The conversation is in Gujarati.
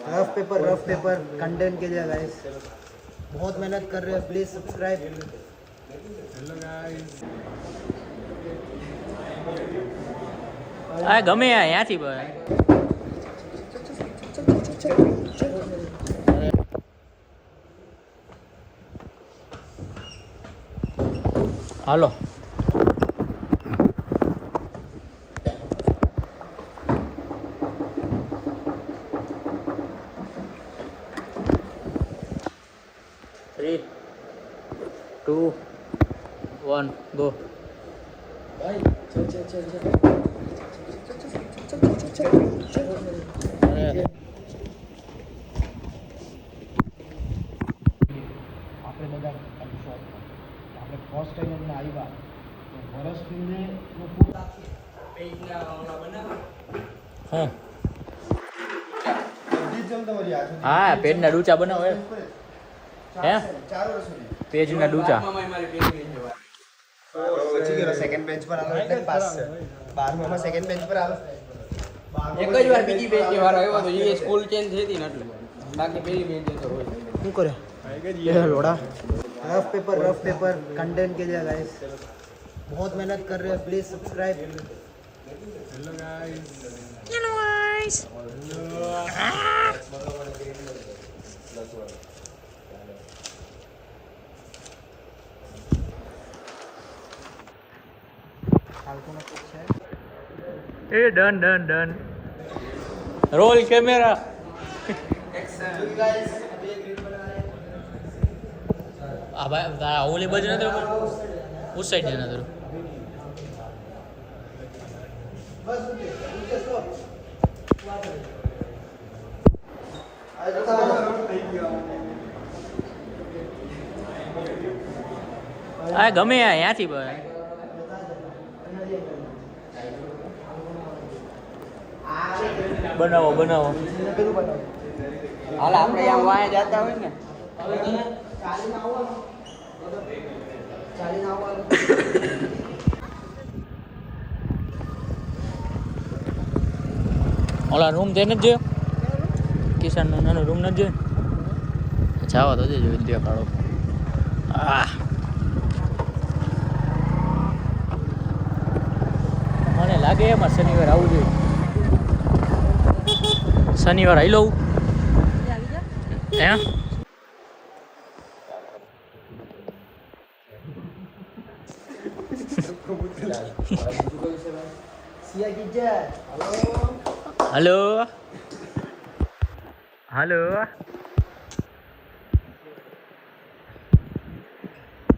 रफ पेपर कंटेंट के लिए गाइस बहुत मेहनत कर रहे हैं प्लीज सब्सक्राइब हेलो गाइस આ ગમે અહીંયાથી ભાઈ હાલો Three, 2, 1, go. આપણે બધા આપણે ફર્સ્ટ ટાઈમ અમને આવ્યા તો વર્ષને હા હા પેજના ડૂચા બનાવો હે પેજના ડૂચા સેકન્ડ બેન્ચ પર આલો એટલે પાસ 12 માં સેકન્ડ બેન્ચ પર આલો એક જ વાર બીજી બેન્ચ વાર આવ્યો તો એ સ્કૂલ ચેન્જ થઈ હતી ને એટલે બાકી પેલી બેન્ચ તો હોય શું કરે ये लोड़ा रफ पेपर कंटेंट के लिए गाइस बहुत मेहनत कर रहे हैं प्लीज सब्सक्राइब हेलो गाइस એ ડન રોલ કેમેરા આ ભાઈ તારા ઓલી બાજુ નથી ઉસ સાઈડ ને નથી આ ગમે અહીંયાથી ભાઈ બનાવો હાલ આપણે આમ વાયા જતા હોય ને ઓલા રૂમ તે નથી જોયો કિશનનો નાનો રૂમ નથી જોયો જાવા તો દેજો વિદ્યા કાઢો મને લાગે એમાં શનિવાર આવું જોઈએ શનિવાર આવી લઉં હે હલો